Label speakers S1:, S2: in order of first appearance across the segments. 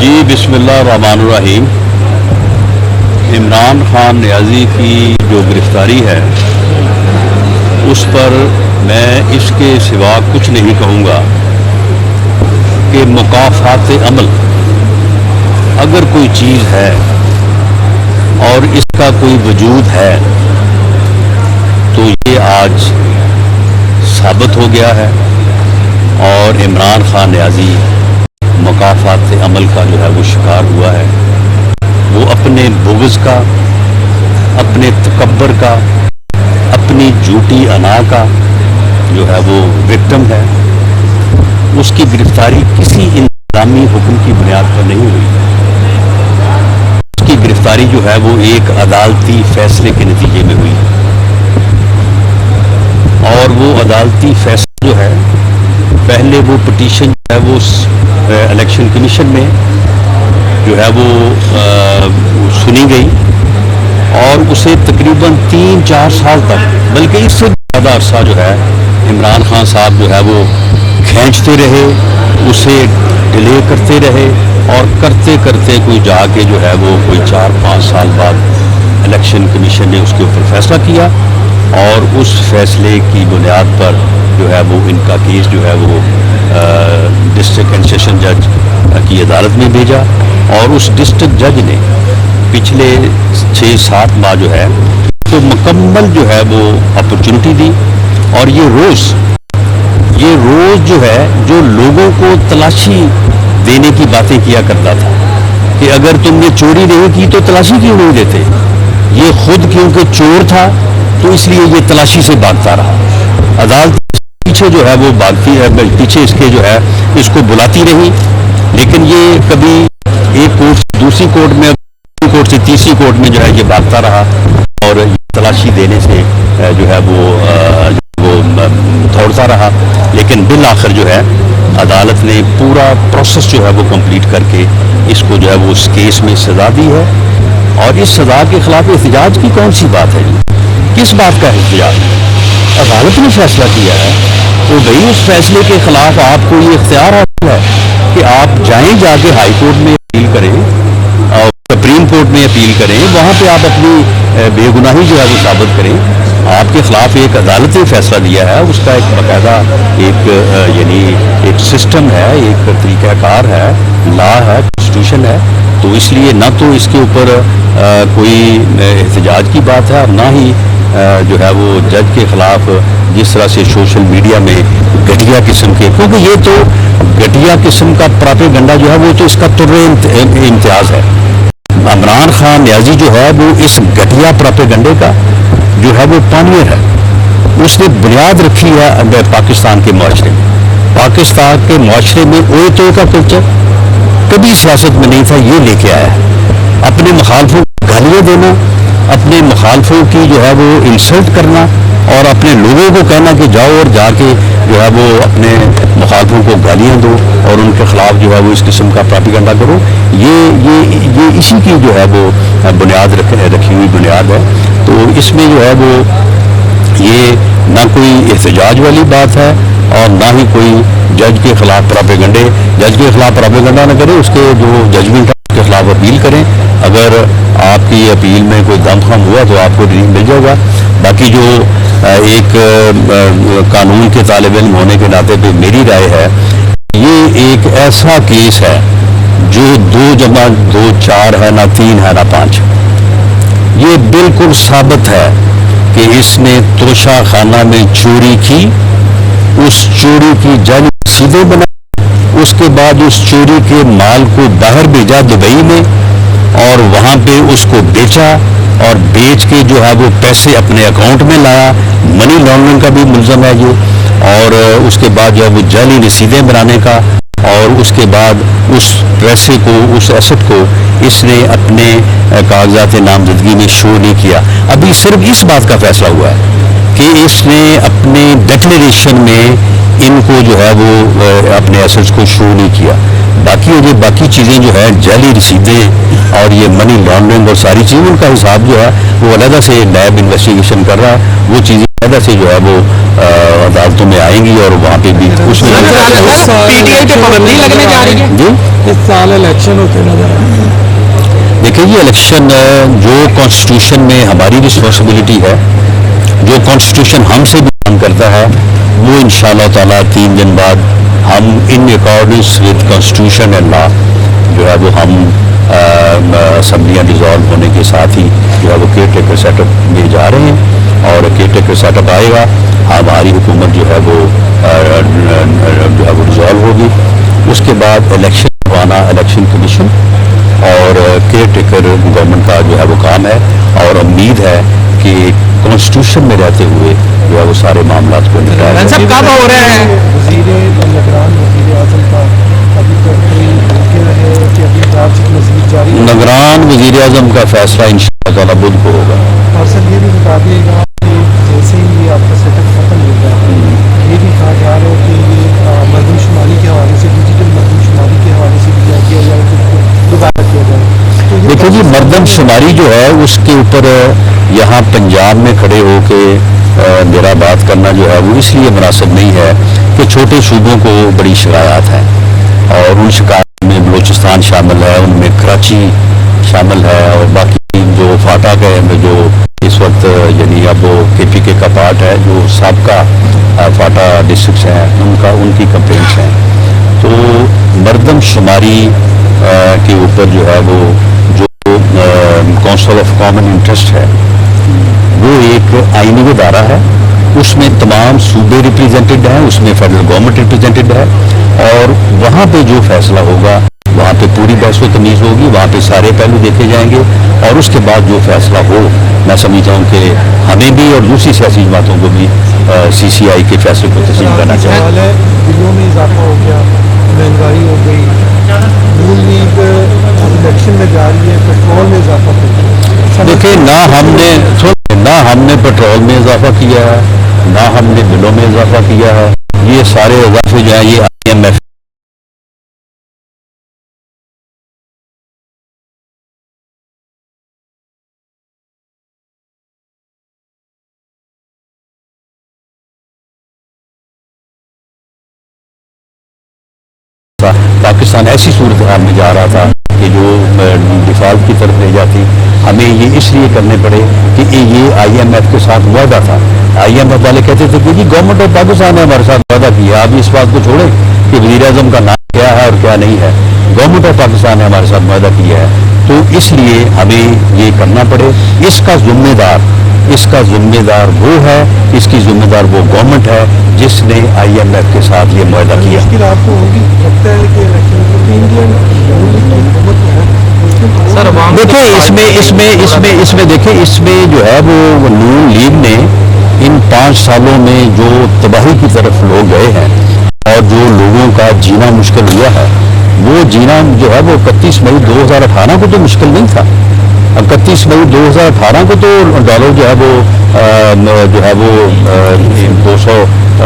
S1: जी बिस्मिल्लाहिर्रहमानिर्रहीम। इमरान खान नियाज़ी की जो गिरफ़्तारी है उस पर मैं इसके सिवा कुछ नहीं कहूँगा कि मुकाफ़ात अमल अगर कोई चीज़ है और इसका कोई वजूद है तो ये आज साबित हो गया है और इमरान खान नियाज़ी मुकाफ़ात अमल का जो है वो शिकार हुआ है। वो अपने बुग़्ज़ का, अपने तकब्बर का, अपनी झूठी अना का जो है वो विक्टिम है। उसकी गिरफ़्तारी किसी इंतज़ामी हुक्म की बुनियाद पर नहीं हुई। उसकी गिरफ़्तारी जो है वो एक अदालती फ़ैसले के नतीजे में हुई और वो अदालती फ़ैसला जो है, पहले वो पिटीशन जो है वो इलेक्शन कमीशन में जो है वो सुनी गई और उसे तकरीबन 3-4 साल तक, बल्कि इससे ज़्यादा अरसा जो है इमरान खान साहब जो है वो खींचते रहे, उसे डिले करते रहे और करते करते कोई जाके जो है वो कोई 4-5 साल बाद इलेक्शन कमीशन ने उसके ऊपर फैसला किया और उस फैसले की बुनियाद पर जो है वो इनका केस जो है वो डिस्ट्रिक्ट एंड सेशन जज की अदालत में भेजा और उस डिस्ट्रिक्ट जज ने पिछले 6-7 माह जो है तो मुकम्मल जो है वो अपॉर्चुनिटी दी और ये रोज़ जो है जो लोगों को तलाशी देने की बातें किया करता था कि अगर तुमने चोरी नहीं की तो तलाशी क्यों नहीं देते। ये खुद क्योंकि चोर था तो इसलिए ये तलाशी से भागता रहा। अदालत पीछे जो है वो भागती है, पीछे इसके जो है इसको बुलाती रही, लेकिन ये कभी एक कोर्ट से दूसरी कोर्ट में, कोर्ट से तीसरी कोर्ट में जो है ये भागता रहा और तलाशी देने से जो है वो दौड़ता रहा। लेकिन बिल आखिर जो है अदालत ने पूरा प्रोसेस जो है वो कंप्लीट करके इसको जो है वो उस केस में सज़ा दी है। और इस सज़ा के खिलाफ एहतजाज की कौन सी बात है जी? किस बात का एहतजाज? अदालत ने फैसला किया है तो भाई उस फैसले के खिलाफ आपको ये इख्तियार हासिल है कि आप जाएं, जाके हाई कोर्ट में अपील करें और सुप्रीम कोर्ट में अपील करें, वहाँ पे आप अपनी बेगुनाही जो है वो साबित करें। आपके खिलाफ एक अदालत ने फैसला दिया है, उसका एक बाकायदा एक यानी एक सिस्टम है, एक तरीक़ाकार है, लॉ है, कॉन्स्टिट्यूशन है, तो इसलिए ना तो इसके ऊपर कोई एहतजाज की बात है और ना ही जो है वो जज के खिलाफ जिस तरह से सोशल मीडिया में घटिया किस्म के, क्योंकि ये तो घटिया किस्म का प्रोपेगेंडा जो है वो तो इसका तुर्रे इम्तियाज़ है। इमरान खान नियाज़ी जो है वो इस घटिया प्रोपेगेंडे का जो है वो पानियर है। उसने बुनियाद रखी है पाकिस्तान के माशरे में। पाकिस्तान के माशरे में ओए तो का कल्चर कभी सियासत में नहीं था, ये लेके आया है। अपने मुखालफों को गालियाँ देना, अपने मुखालफों की जो है वो इंसल्ट करना और अपने लोगों को कहना कि जाओ और जाके जो है वो अपने मुखालफों को गालियाँ दो और उनके खिलाफ जो है वो इस किस्म का प्रोपेगेंडा करो, ये इसी की जो है वो बुनियाद रखी हुई बुनियाद है। तो इसमें जो है वो ये ना कोई एहतजाज वाली बात है और ना ही कोई जज के खिलाफ प्रोपेगेंडे, जज के खिलाफ प्रोपेगेंडा न करे, उसके जो जजमेंट है उसके खिलाफ अपील करें। अगर आपकी अपील में कोई दमखम हुआ तो आपको रिलीफ मिल जाएगा। बाकी जो एक कानून के तालिब इल्म होने के नाते पे मेरी राय है, ये एक ऐसा केस है जो 2+2 4 है, ना 3 है ना 5। ये बिल्कुल साबित है कि इसने तोशा खाना में चोरी की, उस चोरी की जज सीधे बना, उसके बाद उस चोरी के माल को बाहर भेजा दुबई में और वहाँ पे उसको बेचा और बेच के जो है वो पैसे अपने अकाउंट में लाया। मनी लॉन्ड्रिंग का भी मुल्ज़म है ये। और उसके बाद जो है वो जाली रसीदें बनाने का और उसके बाद उस पैसे को, उस एसेट को इसने अपने कागजात नामजदगी में शो नहीं किया। अभी सिर्फ इस बात का फैसला हुआ है कि इसने अपने डिक्लेरेशन में इनको जो है वो अपने एसेट्स को शो नहीं किया। बाकी चीज़ें जो है जाली रसीदें और ये मनी लॉन्ड्रिंग और सारी चीज़ें, उनका हिसाब जो है वो अलग से लैब इन्वेस्टिगेशन कर रहा है। वो चीज़ें अलग से जो है वो अदालतों में आएंगी और वहाँ पे भी कुछ
S2: पीटीआई पे पाबंदी लगने जा रही है जी। साल इलेक्शन होते नजर आए हैं।
S1: देखिए जी, इलेक्शन जो कॉन्स्टिट्यूशन में हमारी रिस्पॉन्सिबिलिटी है, जो कॉन्स्टिट्यूशन हमसे भी मांग करता है, वो इंशाल्लाह ताला 3 दिन बाद हम in accordance with constitution and law जो है वो हम असम्बलियाँ डिज़ोल्व होने के साथ ही जो है वो केयर टेकर सेटअप में जा रहे हैं और केयर टेकर सेटअप आएगा, हमारी हुकूमत जो है वो डिज़ोल्व होगी। उसके बाद इलेक्शन करवाना इलेक्शन कमीशन और केयर टेकर गवर्नमेंट का जो है वो काम है और उम्मीद है कि कॉन्स्टिट्यूशन में रहते हुए जो है वो सारे मामला को निपटाया
S2: सब कब हो रहे हैं?
S1: निगरान वज़ीर आज़म का फैसला इंशाअल्लाह ताला बुध को होगा।
S2: और सर ये भी बता दिएगा कि जैसे ही आपका सेटअप खत्म होगा, ये भी कहा जा रहा है कि ये मरदमशुमारी के हवाले से, डिजिटल मरदमशुमारी के हवाले से किया जाए तो दोबारा किया जाए।
S1: देखो जी, मरदमशुमारी जो है उसके ऊपर यहाँ पंजाब में खड़े होके मेरा बात करना जो है वो इसलिए मुनासिब नहीं है कि छोटे सूबों को बड़ी शिकायत है और उन शिकायत में बलूचिस्तान शामिल है, उनमें कराची शामिल है और बाकी जो फाटा के जो इस वक्त यानी अब वो KPK का पार्ट है, जो सबका फाटा डिस्ट्रिक्ट हैं उनकी कंप्लेंट्स हैं। तो मरदमशुमारी के ऊपर जो है वो जो काउंसिल ऑफ कॉमन इंटरेस्ट है वो एक आईनी इदारा है, उसमें तमाम सूबे रिप्रेजेंटेड हैं, उसमें फेडरल गवर्नमेंट रिप्रेजेंटेड है और वहाँ पे जो फैसला होगा वहाँ पे पूरी बहस व तमीज़ होगी, वहाँ पे सारे पहलू देखे जाएंगे और उसके बाद जो फैसला हो, मैं समझता हूँ कि हमें भी और दूसरी सियासी जमातों को भी CCI के फैसले को तस्लीम करना चाहिए।
S2: बिलों में इजाफा हो गया, महंगाई हो गई, नून लीग इलेक्शन में जा रही है, पेट्रोल में इजाफा हो गया।
S1: देखिए, ना हमने पेट्रोल में इजाफा किया है, ना हमने बिलों में इजाफा किया है, ये सारे इजाफे जो हैं ये IMF पाकिस्तान ऐसी सूरत हाल में जा रहा था कि जो डिफॉल्ट की तरफ ले जाती, हमें ये इसलिए करने पड़े कि ये IMF के साथ वादा था। IMF वाले कहते थे कि जी गवर्नमेंट ऑफ पाकिस्तान ने हमारे साथ वादा किया, आप इस बात को छोड़ें कि वज़ीर आज़म का नाम क्या है और क्या नहीं है, गवर्नमेंट ऑफ पाकिस्तान ने हमारे साथ वादा किया है, तो इसलिए हमें ये करना पड़े। इसका जिम्मेदार वो है, इसकी जिम्मेदार वो गवर्नमेंट है जिसने IMF के साथ ये मुआहदा किया।
S2: मुश्किल आपको होगी, लगता है कि इलेक्शन
S3: सर
S1: देखिए इसमें जो है वो नून लीग ने इन 5 सालों में जो तबाही की तरफ लोग गए हैं और जो लोगों का जीना मुश्किल हुआ है, वो जीना जो है वो 31 मई 2018 को तो मुश्किल नहीं था। 31 मई 2018 को तो डॉलर जो है वो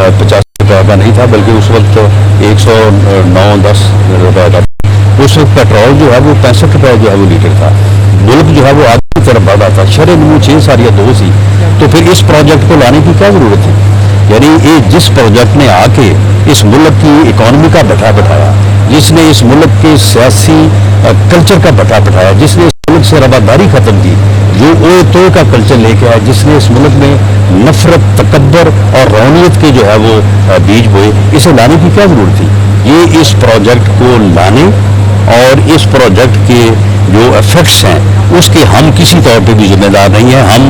S1: 250 रुपये का नहीं था, बल्कि उस वक्त 109-10 रुपये का। उस वक्त पेट्रोल जो है वो 65 रुपये जो है वो लीटर था, मुल्क जो है वो आगे की तरफ बढ़ा था, शरे नमू 6 सारिया 2 सी। तो फिर इस प्रोजेक्ट को लाने की क्या ज़रूरत थी? यानी ये जिस प्रोजेक्ट ने आके इस मुल्क की इकॉनमी का बटा बिठाया, जिसने इस मुल्क के सियासी कल्चर का बटा बिठाया, जिसने इस मुल्क से रवादारी ख़त्म की, जो ओए तो का कल्चर लेके आया, जिसने इस मुल्क में नफरत, तकब्बर और रौनियत के जो है वो बीज बोए, इसे लाने की क्या ज़रूरत थी? ये इस प्रोजेक्ट को लाने और इस प्रोजेक्ट के जो इफेक्ट्स हैं उसके हम किसी तौर पे भी जिम्मेदार नहीं हैं। हम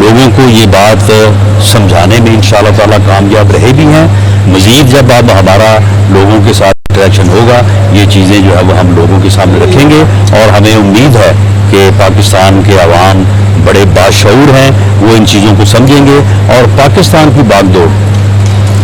S1: लोगों को ये बात समझाने में इंशाअल्लाह ताला कामयाब रहे भी हैं। मज़ीद जब अब हमारा लोगों के साथ इंटरेक्शन होगा, ये चीज़ें जो है वो हम लोगों के सामने रखेंगे और हमें उम्मीद है कि पाकिस्तान के अवाम बड़े बाशऊर हैं, वो इन चीज़ों को समझेंगे और पाकिस्तान की बागडोर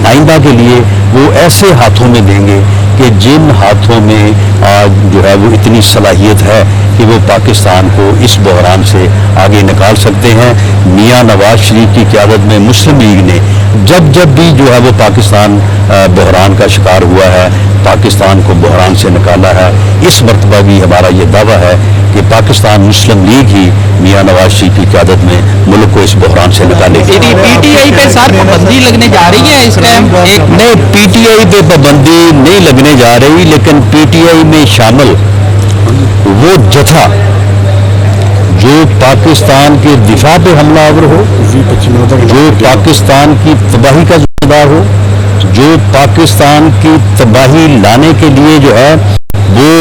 S1: आइंदा के लिए वो ऐसे हाथों में देंगे कि जिन हाथों में आज जो है वो इतनी सलाहियत है कि वो पाकिस्तान को इस बहरान से आगे निकाल सकते हैं। मियां नवाज शरीफ की क़यादत में मुस्लिम लीग ने जब जब भी जो है वो पाकिस्तान बहरान का शिकार हुआ है, पाकिस्तान को बहरान से निकाला है। इस इस मरतबा भी हमारा ये दावा है कि पाकिस्तान मुस्लिम लीग ही मियाँ नवाज शरीफ की क़यादत में मुल्क को इस बहरान से निकालेगी।
S3: पीटीआई पे सर पाबंदी लगने जा रही है इस टाइम?
S1: नहीं, पीटीआई पे पाबंदी नहीं लगने जा रही, लेकिन पीटीआई में शामिल वो जथा जो पाकिस्तान के दिफा पे हमलावर हो, जो पाकिस्तान की तबाही का जिम्मेदार हो, जो पाकिस्तान की तबाही लाने के लिए जो है वो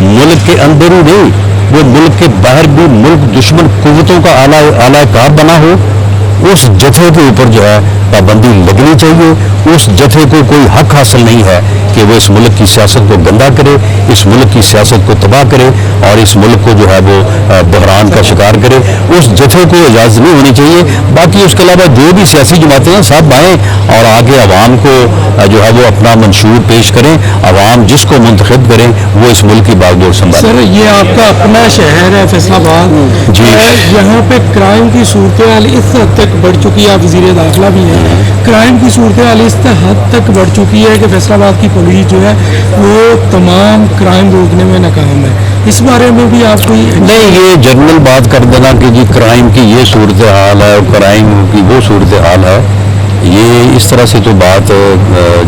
S1: मुल्क के अंदर ही नहीं, वो मुल्क के बाहर भी मुल्क दुश्मन कुव्वतों का आला कार बना हो, उस जथे के ऊपर जो है पाबंदी लगनी चाहिए। उस जथे को कोई हक हासिल नहीं है कि वो इस मुल्क की सियासत को गंदा करे, इस मुल्क की सियासत को तबाह करे और इस मुल्क को जो है वो बहरान का शिकार करे। उस जथे को इजाज़त नहीं होनी चाहिए। बाकी उसके अलावा जो भी सियासी जमातें हैं सब आएँ और आगे अवाम को जो है वो अपना मंशूर पेश करें, अवाम जिसको मुंतखब करें वो इस मुल्क की बागडोर संभाले।
S2: सर, ये आपका अपना शहर है फैसलाबाद
S1: जी।
S2: यहाँ पे क्राइम की सूरत हाल इस हद तक बढ़ चुकी है, आप वज़ीर दाखिला भी हैं, क्राइम की सूरत हाल इस हद तक बढ़ चुकी है कि फैसलाबाद की पुलिस जो है वो तमाम क्राइम रोकने में नाकाम है। इस बारे में भी आप कोई
S1: नहीं, ये जनरल बात कर देना कि जी क्राइम की ये सूरत हाल है और क्राइम की वो सूरत हाल है, ये इस तरह से तो बात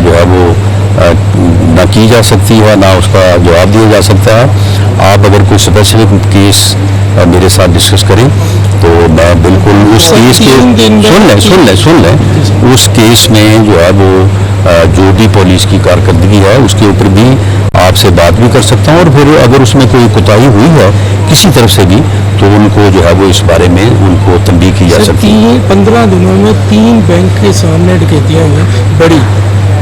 S1: जो है वो ना की जा सकती है, ना उसका जवाब दिया जा सकता है। आप अगर कोई स्पेसिफिक केस मेरे साथ डिस्कस करें तो मैं बिल्कुल उस केस के सुन लें उस केस में जो है वो जो भी पुलिस की कारकर्दगी है उसके ऊपर भी आपसे बात भी कर सकता हूँ, और फिर अगर उसमें कोई कोताही हुई है किसी तरफ से भी तो उनको जो है वो इस बारे में उनको तंबीह की जा सकती है।
S2: 15 दिनों में 3 बैंक के सामने डकैतियाँ हुई बड़ी,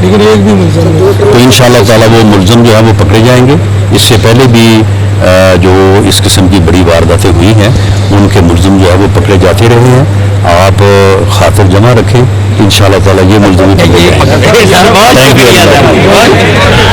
S2: लेकिन एक भी मुलज़म नहीं।
S1: तो इंशाअल्लाह ताला वो मुलज़म जो है वो पकड़े जाएंगे। इससे पहले भी जो इस किस्म की बड़ी वारदातें हुई हैं उनके मुलज़म जो है वो पकड़े जाते रहे हैं। आप खातिर जमा रखें, इंशाअल्लाह ताला ये मुलज़म पकड़े जाएंगे। Thank you.